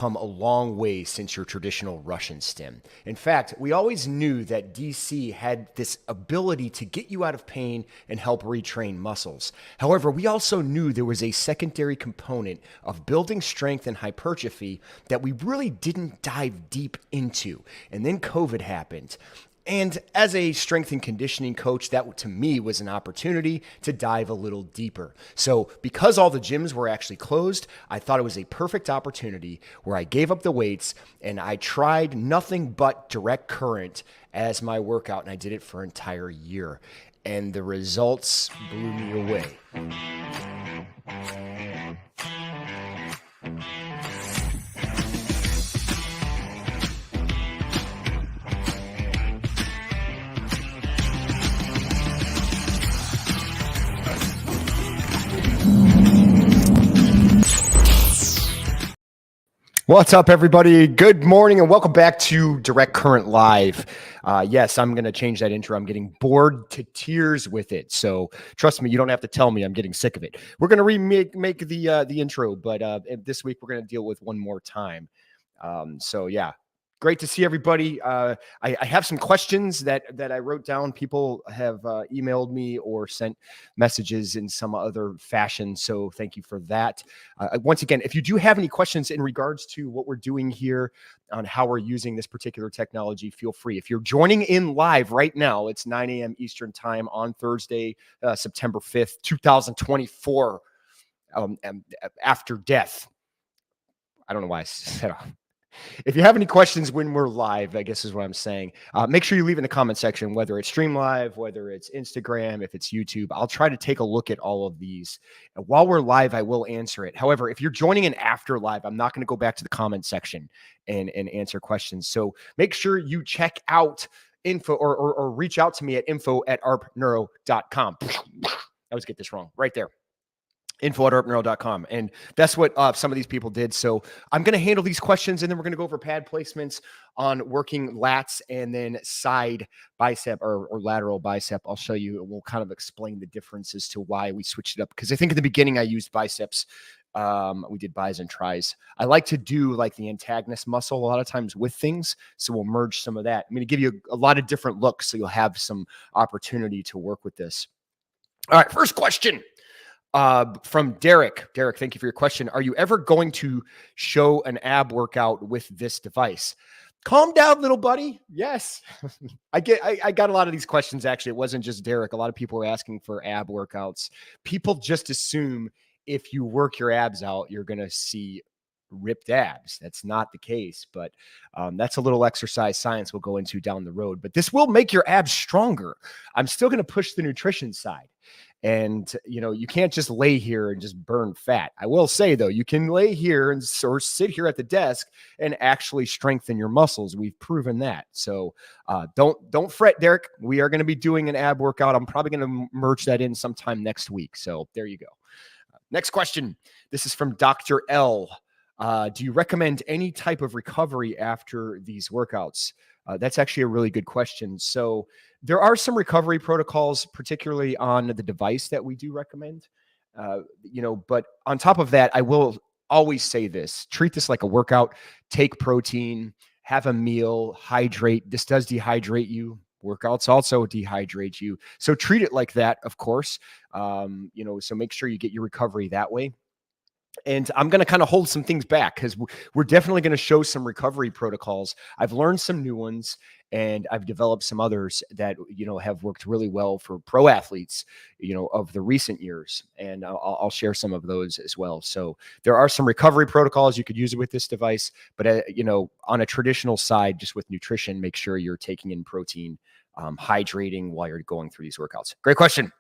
come a long way since your traditional Russian stim. In fact, we always knew that DC had this ability to get you out of pain and help retrain muscles. However, we also knew there was a secondary component of building strength and hypertrophy that we really didn't dive deep into. And then COVID happened. And as a strength and conditioning coach, that to me was an opportunity to dive a little deeper. So, because all the gyms were actually closed, I thought it was a perfect opportunity where I gave up the weights and I tried nothing but direct current as my workout, and I did it for an entire year. And the results blew me away. What's up, everybody? Good morning and welcome back to Direct Current Live. Yes, I'm going to change that intro. I'm getting bored to tears with it. So trust me, you don't have to tell me I'm getting sick of it. We're going to remake the intro, but this week we're going to deal with one more time. So yeah. Great to see everybody. I have some questions that I wrote down. People have emailed me or sent messages in some other fashion. So thank you for that. Once again, if you do have any questions in regards to what we're doing here on how we're using this particular technology, feel free. If you're joining in live right now, it's 9 a.m. Eastern time on Thursday, September 5th, 2024, after death. I don't know why I said If you have any questions when we're live, I guess is what I'm saying, make sure you leave in the comment section, whether it's Stream Live, whether it's Instagram, if it's YouTube. I'll try to take a look at all of these. And while we're live, I will answer it. However, if you're joining in after live, I'm not going to go back to the comment section and answer questions. So make sure you check out info or reach out to me at info@arpneuro.com. I always get this wrong right there. info@arpneuro.com. And that's what some of these people did. So I'm going to handle these questions, and then we're going to go over pad placements on working lats and then side bicep or lateral bicep. I'll show you, and we'll kind of explain the difference as to why we switched it up. Because I think in the beginning I used biceps. We did bis and tris. I like to do like the antagonist muscle a lot of times with things. So we'll merge some of that. I'm going to give you a lot of different looks so you'll have some opportunity to work with this. All right, first question. From Derek. Derek, thank you for your question. Are you ever going to show an ab workout with this device? Calm down, little buddy. Yes. I got a lot of these questions. Actually, it wasn't just Derek. A lot of people were asking for ab workouts. People just assume if you work your abs out, you're going to see ripped abs. That's not the case, but that's a little exercise science we'll go into down the road. But this will make your abs stronger. I'm still going to push the nutrition side. And, you can't just lay here and just burn fat. I will say, though, you can lay here and or sit here at the desk and actually strengthen your muscles. We've proven that. So don't fret, Derek. We are going to be doing an ab workout. I'm probably going to merge that in sometime next week. So there you go. Next question. This is from Dr. L. Do you recommend any type of recovery after these workouts? That's actually a really good question. So there are some recovery protocols, particularly on the device that we do recommend, but on top of that, I will always say this: treat this like a workout, take protein, have a meal, hydrate. This does dehydrate you. Workouts also dehydrate you. So treat it like that, of course, so make sure you get your recovery that way. And I'm going to kind of hold some things back because we're definitely going to show some recovery protocols. I've learned some new ones, and I've developed some others that, have worked really well for pro athletes, of the recent years. And I'll share some of those as well. So there are some recovery protocols. You could use it with this device, but, on a traditional side, just with nutrition, make sure you're taking in protein, hydrating while you're going through these workouts. Great question.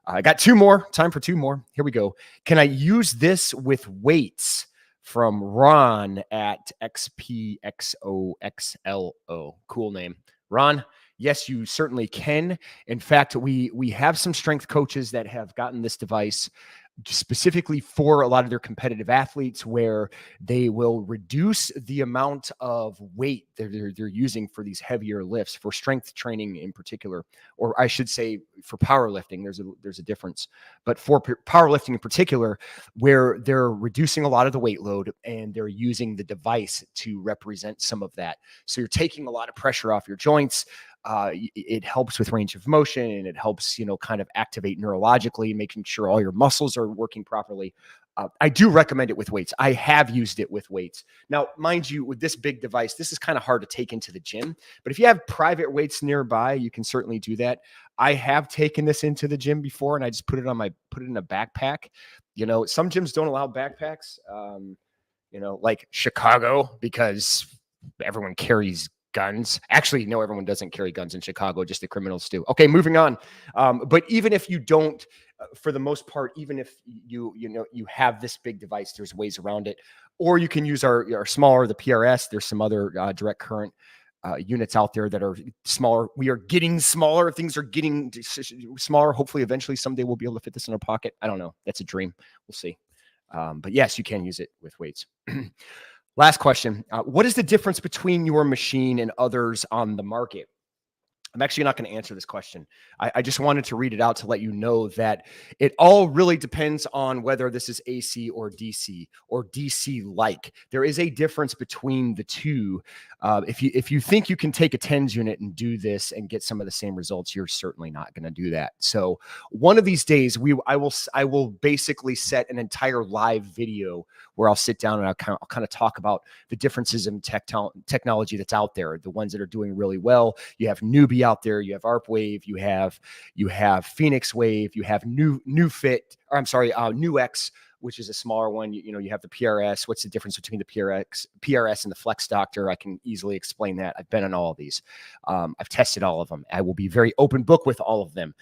I got two more. Time for two more. Here we go. Can I use this with weights? From Ron at XPXOXLO. Cool name. Ron, yes, you certainly can. In fact, we have some strength coaches that have gotten this device specifically for a lot of their competitive athletes, where they will reduce the amount of weight they're using for these heavier lifts, for strength training in particular, or I should say for powerlifting. There's a difference, but for powerlifting in particular, where they're reducing a lot of the weight load and they're using the device to represent some of that. So you're taking a lot of pressure off your joints. It helps with range of motion, and it helps, kind of activate neurologically, making sure all your muscles are working properly. I do recommend it with weights. I have used it with weights. Now, mind you, with this big device, this is kind of hard to take into the gym, but if you have private weights nearby, you can certainly do that. I have taken this into the gym before, and I just put it in a backpack. Some gyms don't allow backpacks, like Chicago, because everyone carries guns. Actually, no, everyone doesn't carry guns in Chicago, just the criminals do. Okay, moving on. But even if you don't, for the most part, even if you have this big device, there's ways around it. Or you can use our smaller, the PRS. There's some other direct current units out there that are smaller. We are getting smaller. Things are getting smaller. Hopefully, eventually, someday we'll be able to fit this in our pocket. I don't know. That's a dream. We'll see. But yes, you can use it with weights. Last question. What is the difference between your machine and others on the market? I'm actually not going to answer this question. I just wanted to read it out to let you know that it all really depends on whether this is AC or DC-like. There is a difference between the two. If you think you can take a TENS unit and do this and get some of the same results, you're certainly not going to do that. So one of these days, I will basically set an entire live video where I'll sit down and I'll kind of talk about the differences in technology that's out there, the ones that are doing really well. You have Newbie out there, you have ARP Wave, you have Phoenix Wave, you have New X, which is a smaller one. You have the PRS. What's the difference between the PRS and the Flex Doctor? I can easily explain that. I've been on all of these. I've tested all of them. I will be very open book with all of them.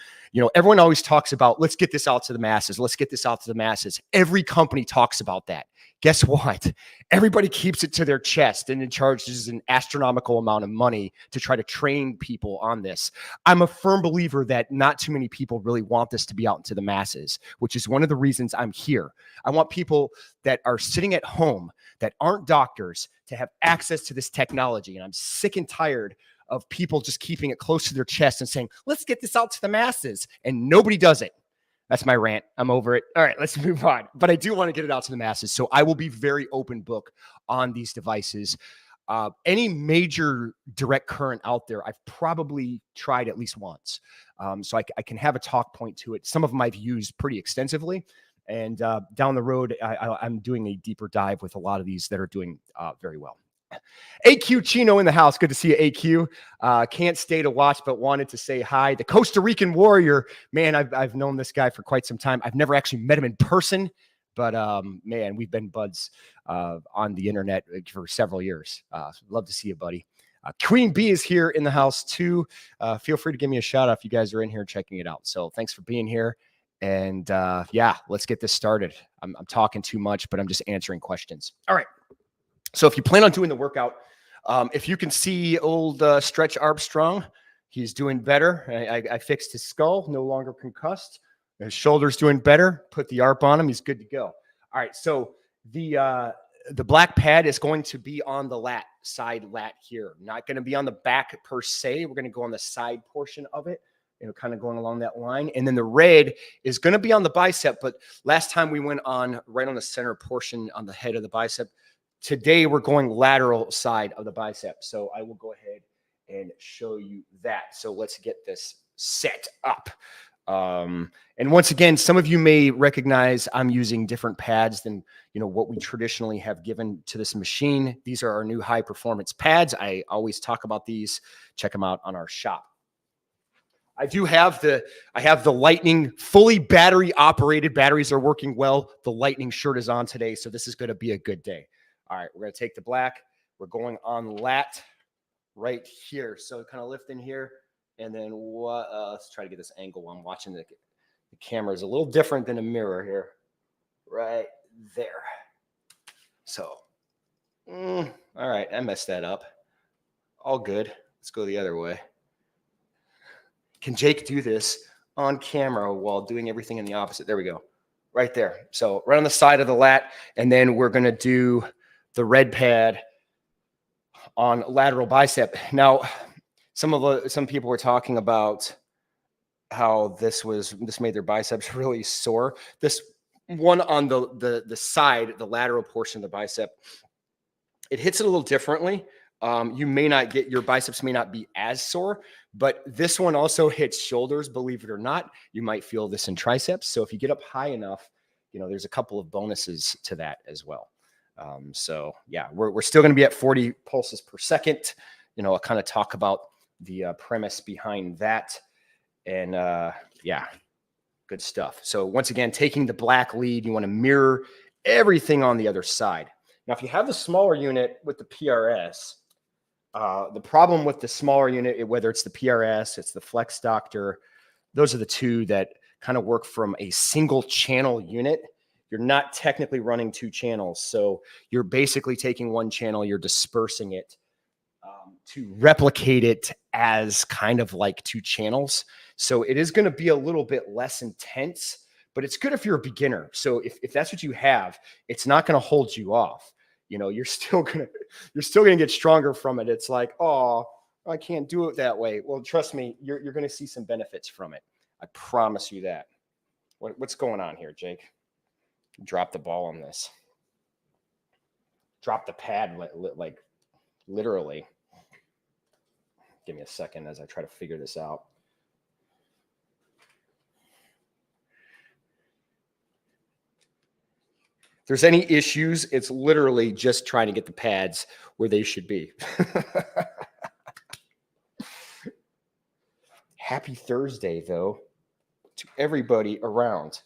Everyone always talks about, let's get this out to the masses. Let's get this out to the masses. Every company talks about that. Guess what? Everybody keeps it to their chest and it charges an astronomical amount of money to try to train people on this. I'm a firm believer that not too many people really want this to be out into the masses, which is one of the reasons I'm here. I want people that are sitting at home that aren't doctors to have access to this technology. And I'm sick and tired of people just keeping it close to their chest and saying, let's get this out to the masses. And nobody does it. That's my rant. I'm over it. All right, let's move on. But I do want to get it out to the masses. So I will be very open book on these devices. Any major direct current out there, I've probably tried at least once. So I can have a talk point to it. Some of them I've used pretty extensively. And down the road, I'm doing a deeper dive with a lot of these that are doing very well. AQ Chino in the house. Good to see you, AQ. Can't stay to watch, but wanted to say hi. The Costa Rican Warrior. Man, I've known this guy for quite some time. I've never actually met him in person, but man, we've been buds on the internet for several years. Love to see you, buddy. Queen Bee is here in the house too. Feel free to give me a shout out if you guys are in here checking it out. So thanks for being here. And yeah, let's get this started. I'm talking too much, but I'm just answering questions. All right. So if you plan on doing the workout, if you can see old Stretch Armstrong, he's doing better. I fixed his skull, no longer concussed. His shoulder's doing better. Put the ARP on him. He's good to go. All right. So the black pad is going to be on the side lat here. Not going to be on the back per se. We're going to go on the side portion of it. Kind of going along that line. And then the red is going to be on the bicep. But last time we went on right on the center portion on the head of the bicep. Today, we're going lateral side of the bicep. So I will go ahead and show you that. So let's get this set up. And once again, some of you may recognize I'm using different pads than what we traditionally have given to this machine. These are our new high performance pads. I always talk about these. Check them out on our shop. I have the Lightning fully battery operated. Batteries are working well. The Lightning shirt is on today. So this is going to be a good day. All right, we're going to take the black. We're going on lat right here. So kind of lift in here. And then let's try to get this angle. I'm watching the camera is a little different than a mirror here. Right there. So, all right, I messed that up. All good. Let's go the other way. Can Jake do this on camera while doing everything in the opposite? There we go. right there. So right on the side of the lat. And then we're going to do the red pad on lateral bicep. Now, some people were talking about how this made their biceps really sore. This one on the side, the lateral portion of the bicep, it hits it a little differently. You may not get, your biceps may not be as sore, but this one also hits shoulders, believe it or not. You might feel this in triceps. So if you get up high enough, there's a couple of bonuses to that as well. So yeah, we're still going to be at 40 pulses per second. I'll kind of talk about the premise behind that. And yeah, good stuff. So once again, taking the black lead, you want to mirror everything on the other side. Now, if you have the smaller unit with the PRS, the problem with the smaller unit, whether it's the PRS, it's the Flex Doctor, those are the two that kind of work from a single channel unit. You're not technically running two channels. So you're basically taking one channel, you're dispersing it to replicate it as kind of like two channels. So it is going to be a little bit less intense, but it's good if you're a beginner. So if that's what you have, it's not going to hold you off. You're still going to get stronger from it. It's like, oh, I can't do it that way. Well, trust me, you're going to see some benefits from it. I promise you that. What's going on here, Jake? Drop the ball on this. Drop the pad, like literally. Give me a second as I try to figure this out. If there's any issues, it's literally just trying to get the pads where they should be. Happy Thursday, though, to everybody around.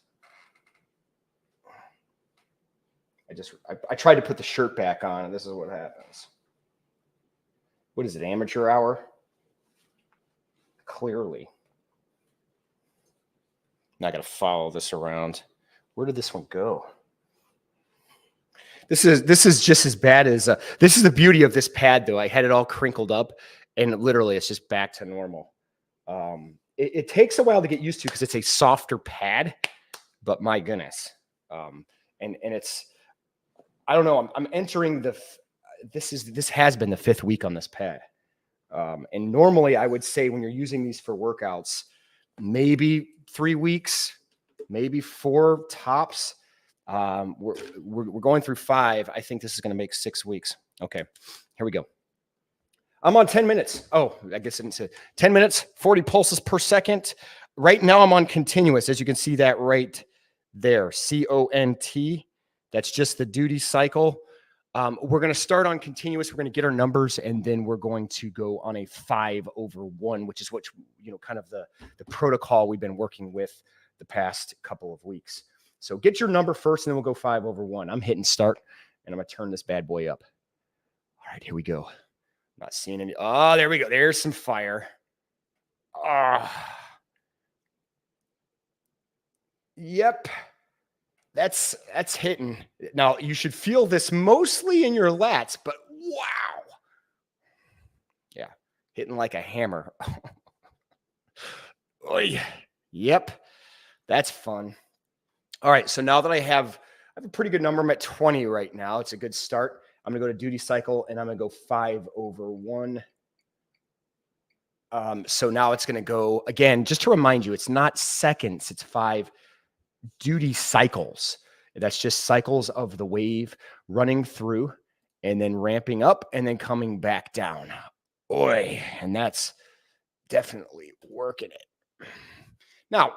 I tried to put the shirt back on, and this is what happens. What is it, amateur hour? Clearly. Not going to follow this around. Where did this one go? This is just as bad as this is the beauty of this pad, though. I had it all crinkled up, and literally it's just back to normal. It takes a while to get used to because it's a softer pad, but my goodness, and it's, I don't know. I'm entering this has been the 5th week on this pad, and normally I would say when you're using these for workouts, maybe 3 weeks, maybe 4 tops. We're going through 5. I think this is going to make 6 weeks. Okay, here we go. I'm on 10 minutes. Oh, I guess I didn't say 10 minutes, 40 pulses per second. Right now I'm on continuous, as you can see that right there, CONT. That's just the duty cycle. We're going to start on continuous. We're going to get our numbers, and then we're going to go on a 5/1, which is what, kind of the protocol we've been working with the past couple of weeks. So get your number first, and then we'll go 5/1. I'm hitting start, and I'm going to turn this bad boy up. All right, here we go. Not seeing any. Oh, there we go. There's some fire. Yep. That's hitting. Now, you should feel this mostly in your lats, but wow. Yeah, hitting like a hammer. Oy. Yep, that's fun. All right, so now that I have a pretty good number, I'm at 20 right now. It's a good start. I'm going to go to duty cycle, and I'm going to go 5/1. So now it's going to go, again, just to remind you, it's not seconds, it's 5 duty cycles. That's just cycles of the wave running through and then ramping up and then coming back down. Oy, and that's definitely working it. Now,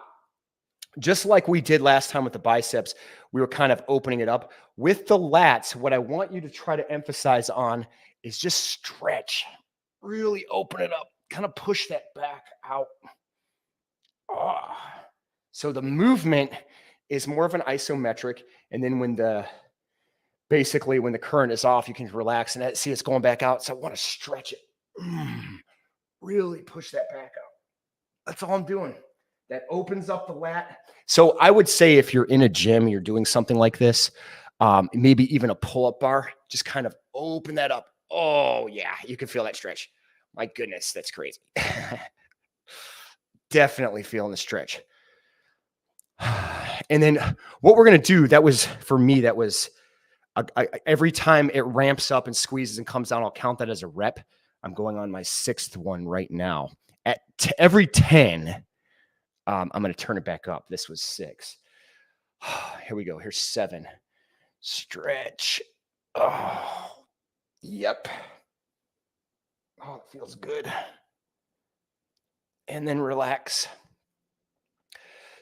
just like we did last time with the biceps, we were kind of opening it up. With the lats, what I want you to try to emphasize on is just stretch. Really open it up. Kind of push that back out. So the movement is more of an isometric. And then when the current is off, you can relax and see it's going back out. So I want to stretch it. Really push that back out. That's all I'm doing. That opens up the lat. So I would say if you're in a gym, you're doing something like this, maybe even a pull-up bar, just kind of open that up. Oh, yeah, you can feel that stretch. My goodness, that's crazy. Definitely feeling the stretch. And then what we're going to do, that was for me, that was every time it ramps up and squeezes and comes down, I'll count that as a rep. I'm going on my 6th one right now. At every 10, I'm going to turn it back up. This was 6. Here we go. Here's 7. Stretch. Oh, yep. Oh, it feels good. And then relax.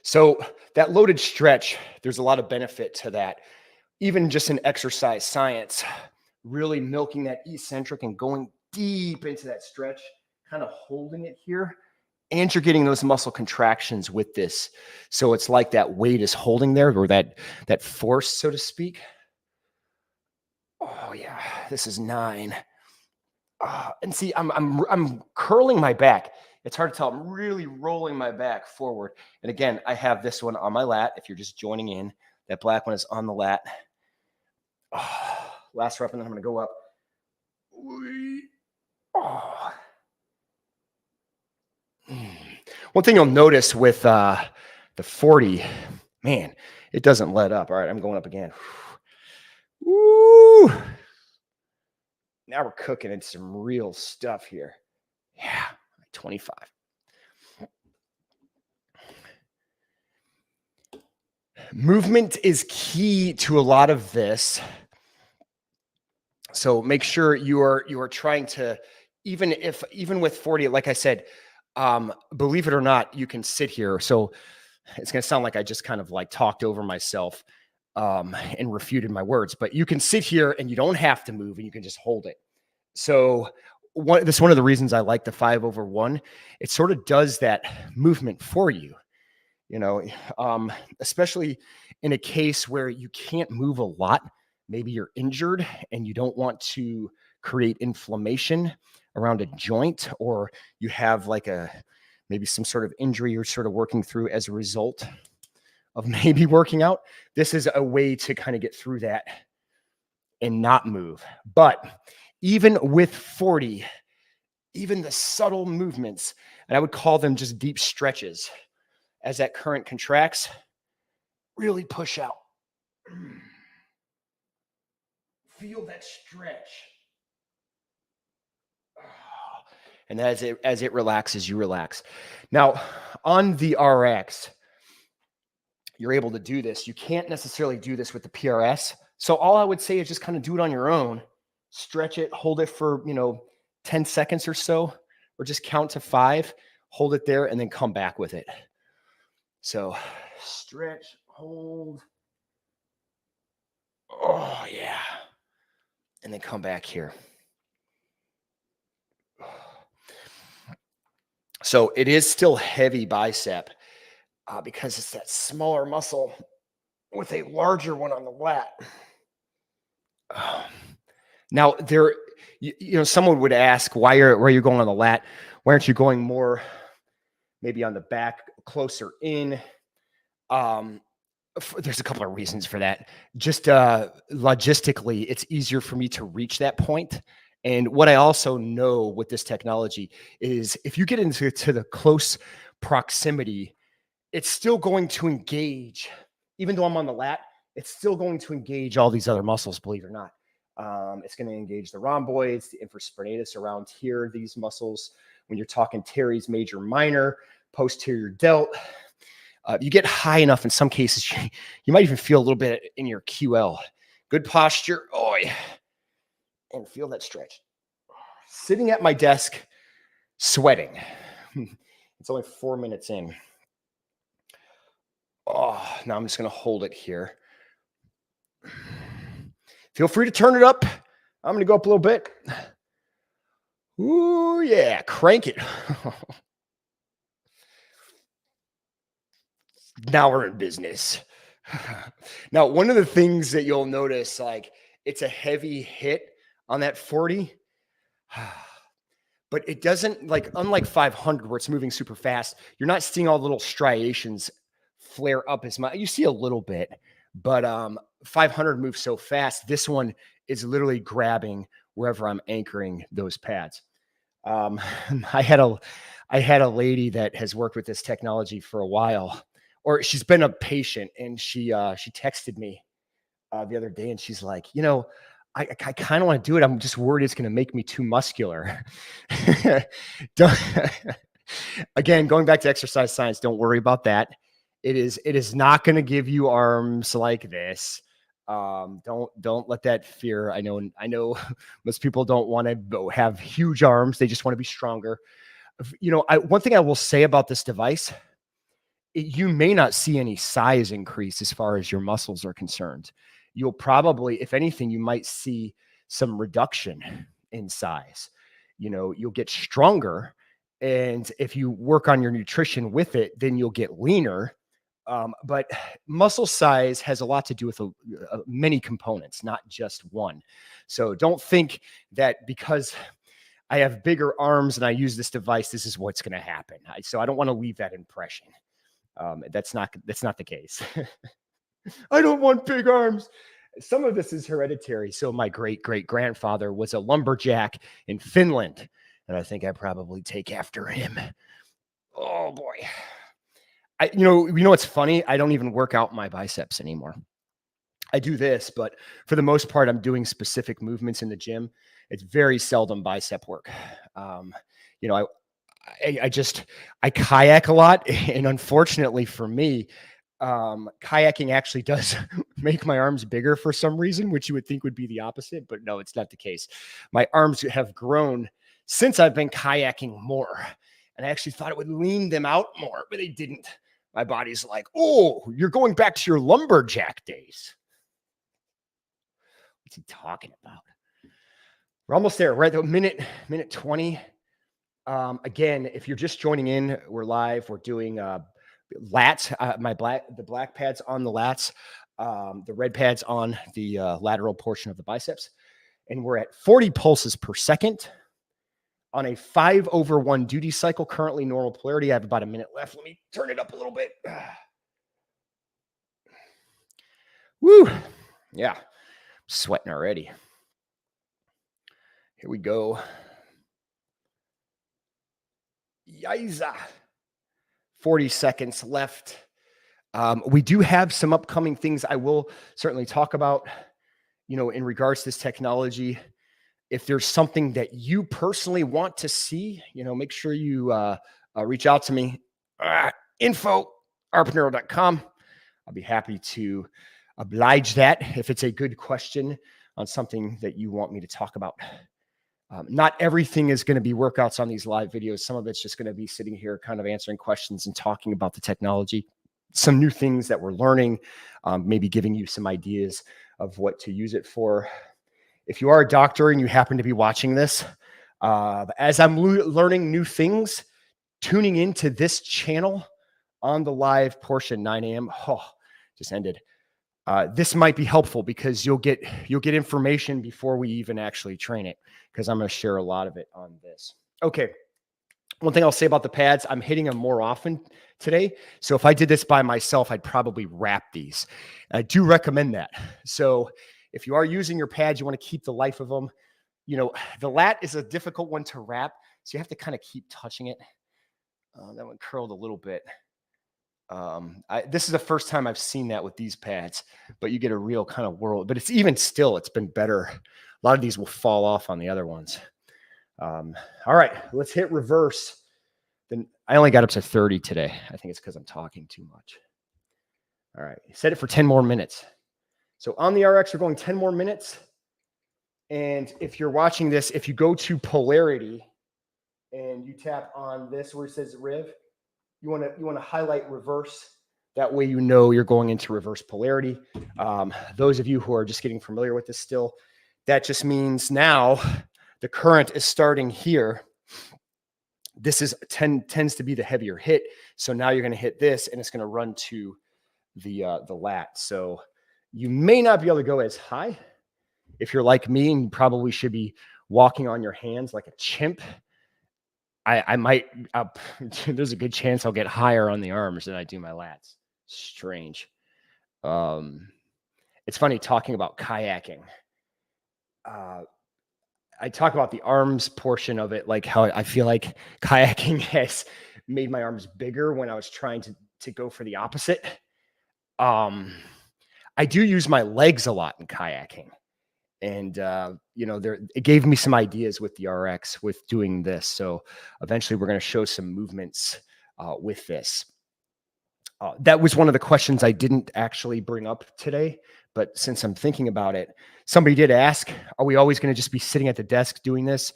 So that loaded stretch, there's a lot of benefit to that. Even just in exercise science, really milking that eccentric and going deep into that stretch, kind of holding it here. And you're getting those muscle contractions with this. So it's like that weight is holding there, or that force, so to speak. Oh yeah, this is 9. And see, I'm curling my back. It's hard to tell. I'm really rolling my back forward. And again, I have this one on my lat. If you're just joining in, that black one is on the lat. Oh, last rep, and then I'm going to go up. Oh. One thing you'll notice with the 40, man, it doesn't let up. All right, I'm going up again. Woo! Now we're cooking into some real stuff here. Yeah, 25. Movement is key to a lot of this. So make sure you are trying to, even with 40, like I said, believe it or not, you can sit here. So it's going to sound like I just kind of like talked over myself and refuted my words, but you can sit here and you don't have to move and you can just hold it. So this is one of the reasons I like the 5/1. It sort of does that movement for you, especially in a case where you can't move a lot. Maybe you're injured and you don't want to create inflammation around a joint, or you have like maybe some sort of injury you're sort of working through as a result of maybe working out. This is a way to kind of get through that and not move. But even with 40, even the subtle movements, and I would call them just deep stretches, as that current contracts, really push out. Feel that stretch. And as it relaxes, you relax. Now, on the RX, you're able to do this. You can't necessarily do this with the PRS. So all I would say is just kind of do it on your own. Stretch it, hold it for, 10 seconds or so, or just count to 5, hold it there, and then come back with it. So stretch, hold. Oh, yeah. And then come back here. So it is still heavy bicep because it's that smaller muscle with a larger one on the lat. Now there, someone would ask, why are you going on the lat? Why aren't you going more maybe on the back, closer in? There's a couple of reasons for that. Just logistically, it's easier for me to reach that point. And what I also know with this technology is if you get into the close proximity, it's still going to engage, even though I'm on the lat, it's still going to engage all these other muscles, believe it or not. It's going to engage the rhomboids, the infraspinatus around here, these muscles. When you're talking teres major, minor, posterior delt, you get high enough in some cases, you might even feel a little bit in your QL. Good posture. Oh, yeah. And feel that stretch. Sitting at my desk, sweating. It's only 4 minutes in. Oh, now I'm just going to hold it here. Feel free to turn it up. I'm going to go up a little bit. Ooh, yeah. Crank it. Now we're in business. Now, one of the things that you'll notice, like, it's a heavy hit on that 40, but it doesn't, like, unlike 500 where it's moving super fast, you're not seeing all the little striations flare up as much. You see a little bit, but 500 moves so fast. This one is literally grabbing wherever I'm anchoring those pads. I had a lady that has worked with this technology for a while. or she's been a patient, and she texted me the other day, and she's like, I kind of want to do it. I'm just worried it's going to make me too muscular. Don't- Again, going back to exercise science, don't worry about that. It is not going to give you arms like this. Don't let that fear. I know most people don't want to have huge arms. They just want to be stronger. One thing I will say about this device, you may not see any size increase as far as your muscles are concerned. You'll probably, if anything, you might see some reduction in size. You'll get stronger. And if you work on your nutrition with it, then you'll get leaner. But muscle size has a lot to do with many components, not just one. So don't think that because I have bigger arms and I use this device, this is what's going to happen. So I don't want to leave that impression. That's not the case. I don't want big arms. Some of this is hereditary. So my great great grandfather was a lumberjack in Finland, and I think I probably take after him. Oh boy. What's funny? I don't even work out my biceps anymore. I do this, but for the most part, I'm doing specific movements in the gym. It's very seldom bicep work. You know, I kayak a lot, and unfortunately for me, kayaking actually does make my arms bigger for some reason, which you would think would be the opposite, but no, it's not the case. My arms have grown since I've been kayaking more, and I actually thought it would lean them out more, but they didn't. My body's like, oh, you're going back to your lumberjack days. What's he talking about? We're almost there. We're at the minute 20. Again, if you're just joining in, we're live. We're doing lats. The black pads on the lats, the red pads on the lateral portion of the biceps, and we're at 40 pulses per second on a 5/1 duty cycle. Currently normal polarity. I have about a minute left. Let me turn it up a little bit. Woo! Yeah, I'm sweating already. Here we go. Yiza. 40 seconds left. We do have some upcoming things I will certainly talk about, in regards to this technology. If there's something that you personally want to see, make sure you reach out to me. Info@arpneuro.com. I'll be happy to oblige that if it's a good question on something that you want me to talk about. Not everything is going to be workouts on these live videos. Some of it's just going to be sitting here kind of answering questions and talking about the technology, some new things that we're learning, maybe giving you some ideas of what to use it for. If you are a doctor and you happen to be watching this, as I'm learning new things, tuning into this channel on the live portion, 9 a.m. Just ended. This might be helpful because you'll get information before we even actually train it, because I'm going to share a lot of it on this. Okay. One thing I'll say about the pads, I'm hitting them more often today. So if I did this by myself, I'd probably wrap these. I do recommend that. So if you are using your pads, you want to keep the life of them. The lat is a difficult one to wrap, so you have to kind of keep touching it. That one curled a little bit. This is the first time I've seen that with these pads, but you get a real kind of whirl. But it's even still, it's been better. A lot of these will fall off on the other ones. All right, let's hit reverse. Then I only got up to 30 today. I think it's because I'm talking too much. All right, set it for 10 more minutes. So on the RX, we're going 10 more minutes. And if you're watching this, if you go to polarity and you tap on this where it says Riv, you want to highlight reverse. That way, you're going into reverse polarity. Those of you who are just getting familiar with this still, that just means now the current is starting here. This tends to be the heavier hit. So now you're going to hit this, and it's going to run to the lat. So you may not be able to go as high. If you're like me, and you probably should be walking on your hands like a chimp, I might, there's a good chance I'll get higher on the arms than I do my lats. Strange. It's funny talking about kayaking. I talk about the arms portion of it, like how I feel like kayaking has made my arms bigger when I was trying to go for the opposite. I do use my legs a lot in kayaking. And, it gave me some ideas with the RX with doing this. So eventually we're going to show some movements with this. That was one of the questions I didn't actually bring up today, but since I'm thinking about it, somebody did ask, are we always going to just be sitting at the desk doing this?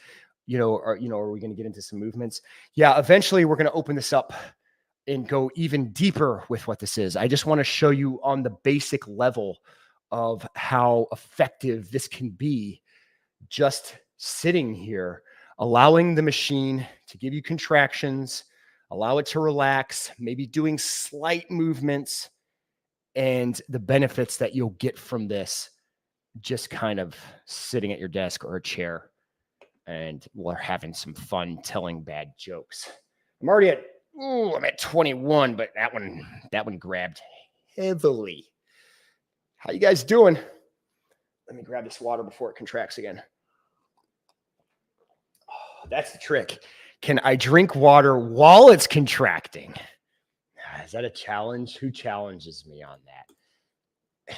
Are we going to get into some movements? Yeah, eventually we're going to open this up and go even deeper with what this is. I just want to show you on the basic level of how effective this can be, just sitting here, allowing the machine to give you contractions, allow it to relax, maybe doing slight movements, and the benefits that you'll get from this just kind of sitting at your desk or a chair, and we're having some fun telling bad jokes. I'm at 21, but that one grabbed heavily. How you guys doing? Let me grab this water before it contracts again. Oh, that's the trick. Can I drink water while it's contracting? Is that a challenge? Who challenges me on that?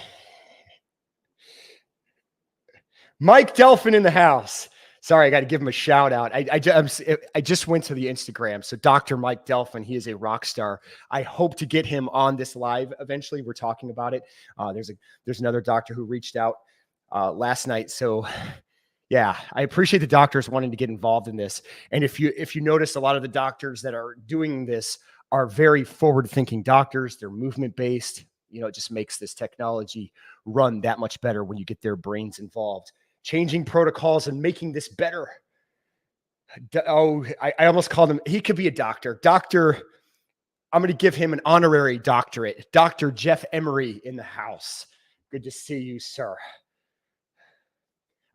Mike Delphin in the house. Sorry, I got to give him a shout out. I just went to the Instagram. So Dr. Mike Delphin, he is a rock star. I hope to get him on this live eventually. We're talking about it. There's another doctor who reached out last night. So yeah, I appreciate the doctors wanting to get involved in this. And if you notice, a lot of the doctors that are doing this are very forward-thinking doctors. They're movement-based. It just makes this technology run that much better when you get their brains involved. Changing protocols and making this better. I almost called him. He could be a doctor. I'm going to give him an honorary doctorate. Dr. Jeff Emery in the house. Good to see you, sir.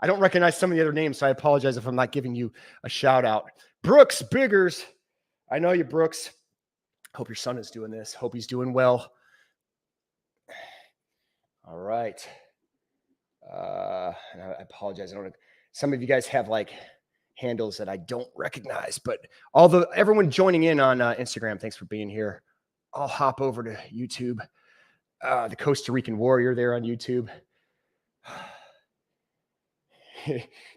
I don't recognize some of the other names, so I apologize if I'm not giving you a shout out. Brooks Biggers. I know you, Brooks. Hope your son is doing this. Hope he's doing well. All right. And I apologize. Some of you guys have like handles that I don't recognize, but everyone joining in on Instagram, thanks for being here. I'll hop over to YouTube. The Costa Rican Warrior there on YouTube.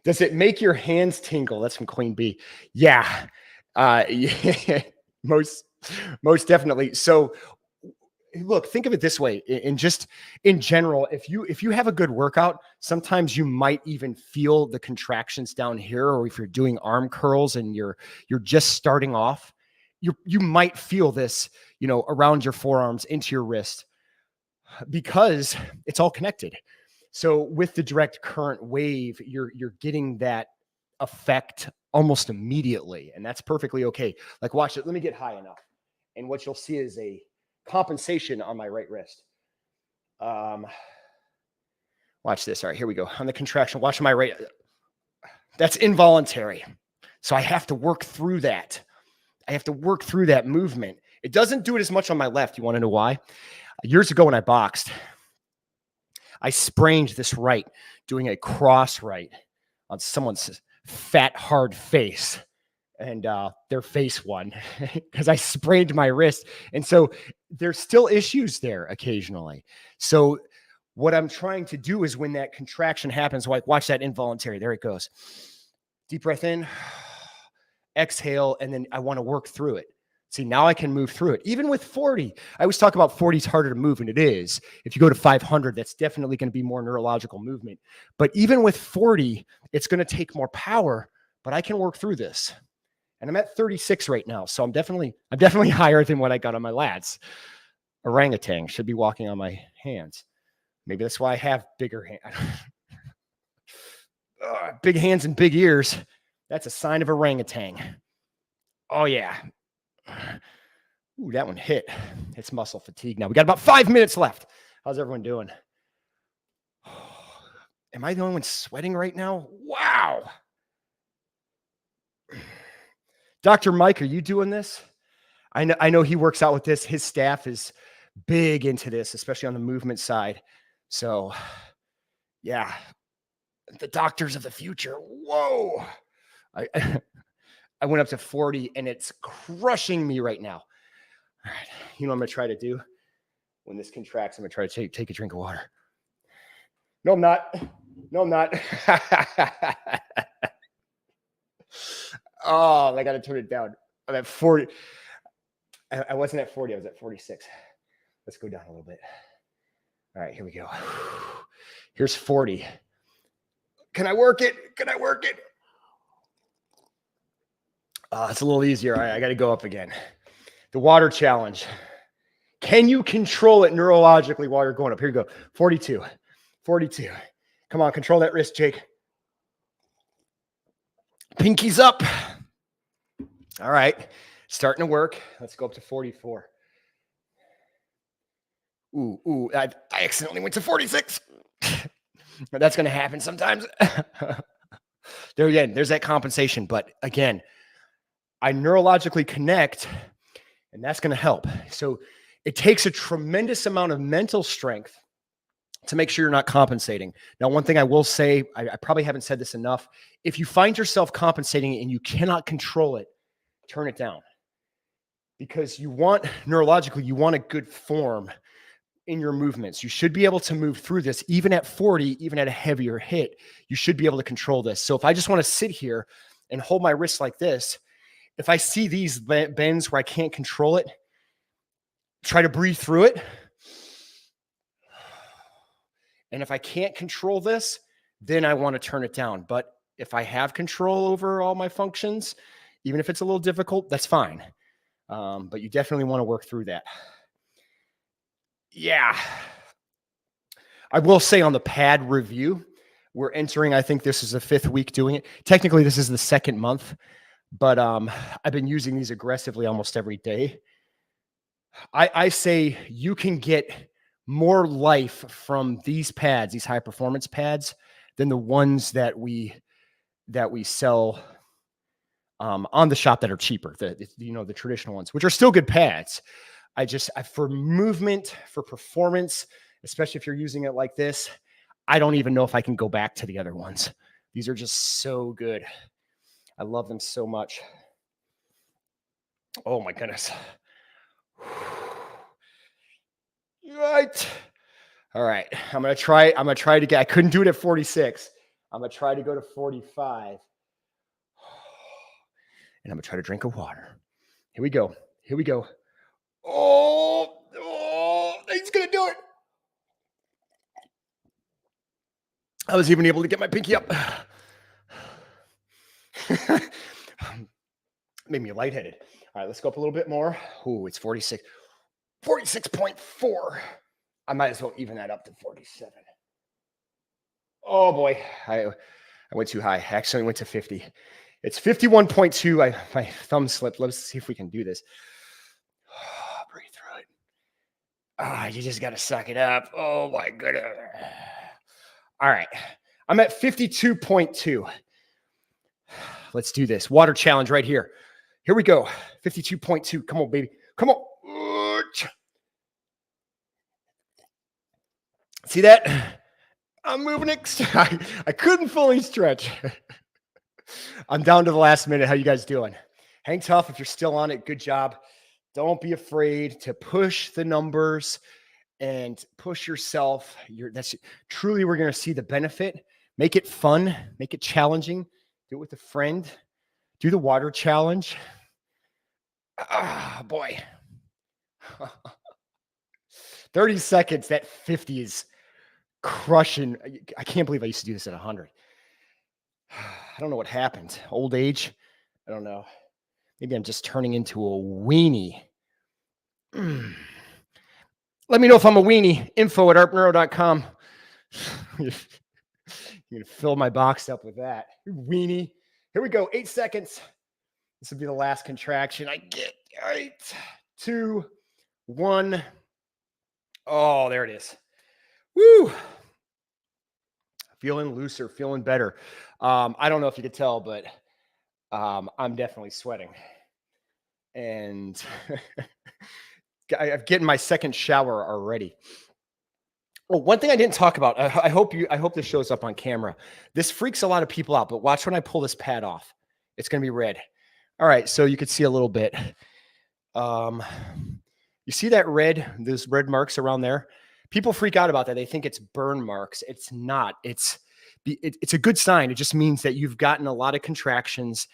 Does it make your hands tingle? That's from Queen Bee. Yeah. Yeah. Most definitely. So look, think of it this way. In general, if you have a good workout, sometimes you might even feel the contractions down here, or if you're doing arm curls and you're just starting off, you might feel this, around your forearms into your wrist, because it's all connected. So with the direct current wave, you're getting that effect almost immediately, and that's perfectly okay. Like, watch it. Let me get high enough, and what you'll see is a compensation on my right wrist. Watch this. All right, here we go. On the contraction, watch my right. That's involuntary. So I have to work through that. I have to work through that movement. It doesn't do it as much on my left. You want to know why? Years ago when I boxed, I sprained this right doing a cross right on someone's fat, hard face. And their face won because I sprained my wrist. And so there's still issues there occasionally. So what I'm trying to do is when that contraction happens, like watch that involuntary, there it goes. Deep breath in, exhale, and then I want to work through it. See, now I can move through it. Even with 40, I always talk about 40 is harder to move, and it is. If you go to 500, that's definitely going to be more neurological movement. But even with 40, it's going to take more power, but I can work through this. And I'm at 36 right now. So I'm definitely higher than what I got on my lats. Orangutan should be walking on my hands. Maybe that's why I have bigger hands. Big hands and big ears. That's a sign of orangutan. Oh, yeah. Ooh, that one hit. It's muscle fatigue now. We got about 5 minutes left. How's everyone doing? Am I the only one sweating right now? Wow. Dr. Mike, are you doing this? I know he works out with this. His staff is big into this, especially on the movement side. So, yeah, the doctors of the future. Whoa. I went up to 40 and it's crushing me right now. All right. You know what I'm going to try to do? When this contracts, I'm going to try to take a drink of water. No, I'm not. No, I'm not. Oh, I got to turn it down. I'm at 40. I wasn't at 40. I was at 46. Let's go down a little bit. All right, here we go. Here's 40. Can I work it? Can I work it? It's a little easier. I got to go up again. The water challenge. Can you control it neurologically while you're going up? Here you go. 42. 42. Come on, control that wrist, Jake. Pinkies up. All right. Starting to work. Let's go up to 44. Ooh, I accidentally went to 46. That's going to happen sometimes. There again, there's that compensation. But again, I neurologically connect, and that's going to help. So it takes a tremendous amount of mental strength to make sure you're not compensating. Now, one thing I will say, I probably haven't said this enough. If you find yourself compensating and you cannot control it, turn it down. Because you want, neurologically, you want a good form in your movements. You should be able to move through this, even at 40, even at a heavier hit. You should be able to control this. So if I just want to sit here and hold my wrist like this, if I see these bends where I can't control it, try to breathe through it. And if I can't control this, then I want to turn it down. But if I have control over all my functions, even if it's a little difficult, that's fine. But you definitely want to work through that. Yeah. I will say on the pad review, we're entering, I think this is the 5th week doing it. Technically, this is the 2nd month, but I've been using these aggressively almost every day. I say you can get more life from these pads, these high performance pads, than the ones that we sell on the shop that are cheaper. The traditional ones, which are still good pads. For movement, for performance, especially if you're using it like this, I don't even know if I can go back to the other ones. These are just so good. I love them so much. Oh my goodness. Right. All right. I'm going to try to get, I couldn't do it at 46. I'm going to try to go to 45. And I'm going to try to drink of water. Here we go. Here we go. Oh, he's going to do it. I was even able to get my pinky up. Made me lightheaded. All right, let's go up a little bit more. Ooh, it's 46. 46.4. I might as well even that up to 47. Oh boy, I went too high. I actually went to 50. It's 51.2. My thumb slipped. Let's see if we can do this. Breathe through it. You just got to suck it up. Oh my goodness. All right. I'm at 52.2. Let's do this. Water challenge right here. Here we go. 52.2. Come on, baby. Come on. See that? I'm moving it. I couldn't fully stretch. I'm down to the last minute. How you guys doing? Hang tough. If you're still on it, good job. Don't be afraid to push the numbers and push yourself. That's truly, we're going to see the benefit. Make it fun. Make it challenging. Do it with a friend. Do the water challenge. Boy. 30 seconds. That 50 is crushing. I can't believe I used to do this at 100. I don't know what happened. Old age. I don't know. Maybe I'm just turning into a weenie. Let me know if I'm a weenie. info@arpneuro.com. You're going to fill my box up with that. Weenie. Here we go. 8 seconds. This will be the last contraction I get. 8, 2, 1. Oh, there it is. Woo. Feeling looser, feeling better. I don't know if you could tell, but I'm definitely sweating. And I'm getting my second shower already. Oh, one thing I didn't talk about. I hope this shows up on camera. This freaks a lot of people out, but watch when I pull this pad off. It's going to be red. All right, so you could see a little bit. You see that red, those red marks around there? People freak out about that. They think it's burn marks. It's not. It's a good sign. It just means that you've gotten a lot of contractions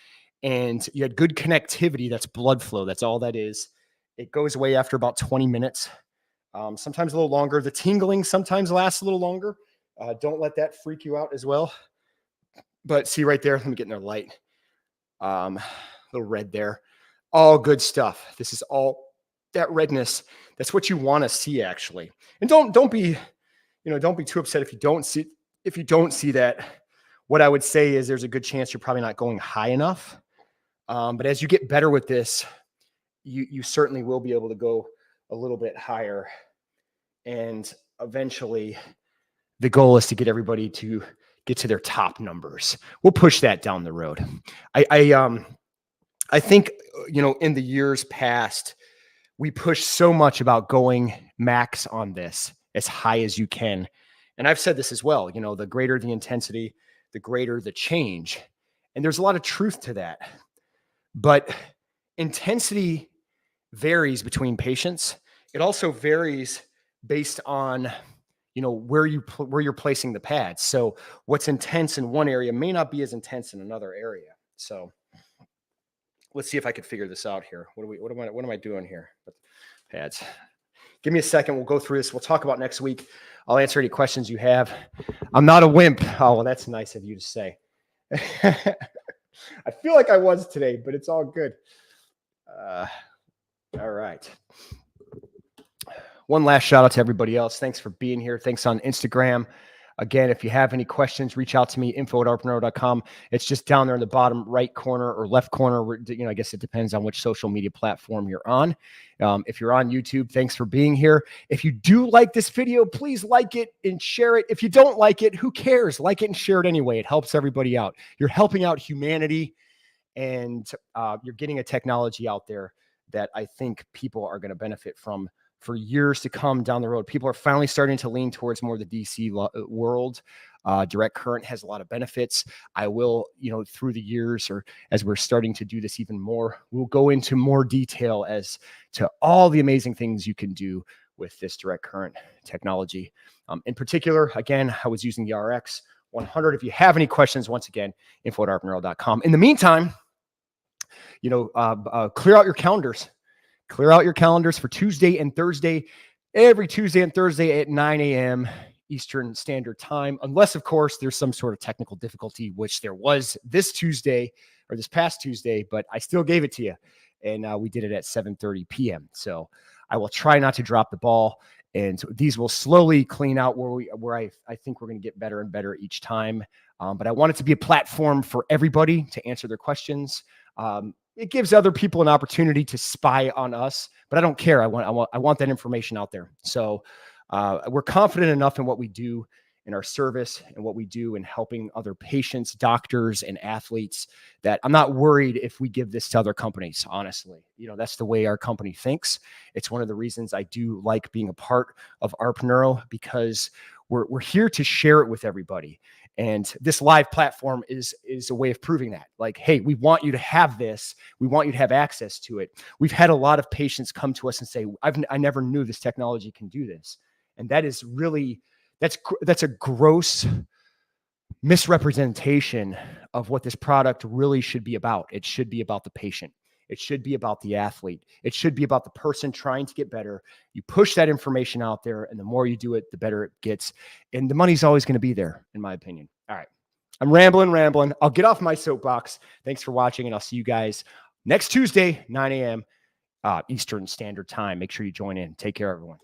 and you had good connectivity. That's blood flow. That's all that is. It goes away after about 20 minutes, sometimes a little longer. The tingling sometimes lasts a little longer. Don't let that freak you out as well. But see right there, let me get in their light. Little red there. All good stuff. This is all that redness. That's what you want to see, actually. And don't be too upset if you don't see that. What I would say is there's a good chance you're probably not going high enough. But as you get better with this, you certainly will be able to go a little bit higher. And eventually the goal is to get everybody to get to their top numbers. We'll push that down the road. I think, in the years past, we pushed so much about going max on this as high as you can. And I've said this as well, the greater the intensity, the greater the change. And there's a lot of truth to that. But intensity varies between patients. It also varies based on, where you're placing the pads. So what's intense in one area may not be as intense in another area. So let's see if I could figure this out here. What am I doing here with pads? Give me a second. We'll go through this. We'll talk about next week. I'll answer any questions you have. I'm not a wimp. Oh, well, that's nice of you to say. I feel like I was today, but it's all good. All right. One last shout out to everybody else. Thanks for being here. Thanks on Instagram. Again, if you have any questions, reach out to me, info@arpreneur.com. It's just down there in the bottom right corner or left corner. I guess it depends on which social media platform you're on. If you're on YouTube, thanks for being here. If you do like this video, please like it and share it. If you don't like it, who cares? Like it and share it anyway. It helps everybody out. You're helping out humanity, and you're getting a technology out there that I think people are going to benefit from for years to come down the road. People are finally starting to lean towards more of the DC world. Direct current has a lot of benefits. I will, through the years, or as we're starting to do this even more, we'll go into more detail as to all the amazing things you can do with this direct current technology. In particular, again, I was using the RX 100. If you have any questions, once again, info@arpreneur.com. In the meantime, clear out your calendars. Clear out your calendars for Tuesday and Thursday, every Tuesday and Thursday at 9 a.m. Eastern Standard Time, unless, of course, there's some sort of technical difficulty, which there was this past Tuesday, but I still gave it to you. And we did it at 7:30 p.m. So I will try not to drop the ball. And so these will slowly clean out where I think we're going to get better and better each time. But I want it to be a platform for everybody to answer their questions. It gives other people an opportunity to spy on us, but I don't care. I want that information out there. So we're confident enough in what we do in our service and what we do in helping other patients, doctors, and athletes that I'm not worried if we give this to other companies. Honestly, that's the way our company thinks. It's one of the reasons I do like being a part of Arpreneur, because we're here to share it with everybody. And this live platform is a way of proving that. Like, hey, we want you to have this. We want you to have access to it. We've had a lot of patients come to us and say, I never knew this technology can do this. And that is really, that's a gross misrepresentation of what this product really should be about. It should be about the patient. It should be about the athlete. It should be about the person trying to get better. You push that information out there, and the more you do it, the better it gets. And the money's always going to be there, in my opinion. All right. I'm rambling. I'll get off my soapbox. Thanks for watching, and I'll see you guys next Tuesday, 9 a.m. Eastern Standard Time. Make sure you join in. Take care, everyone.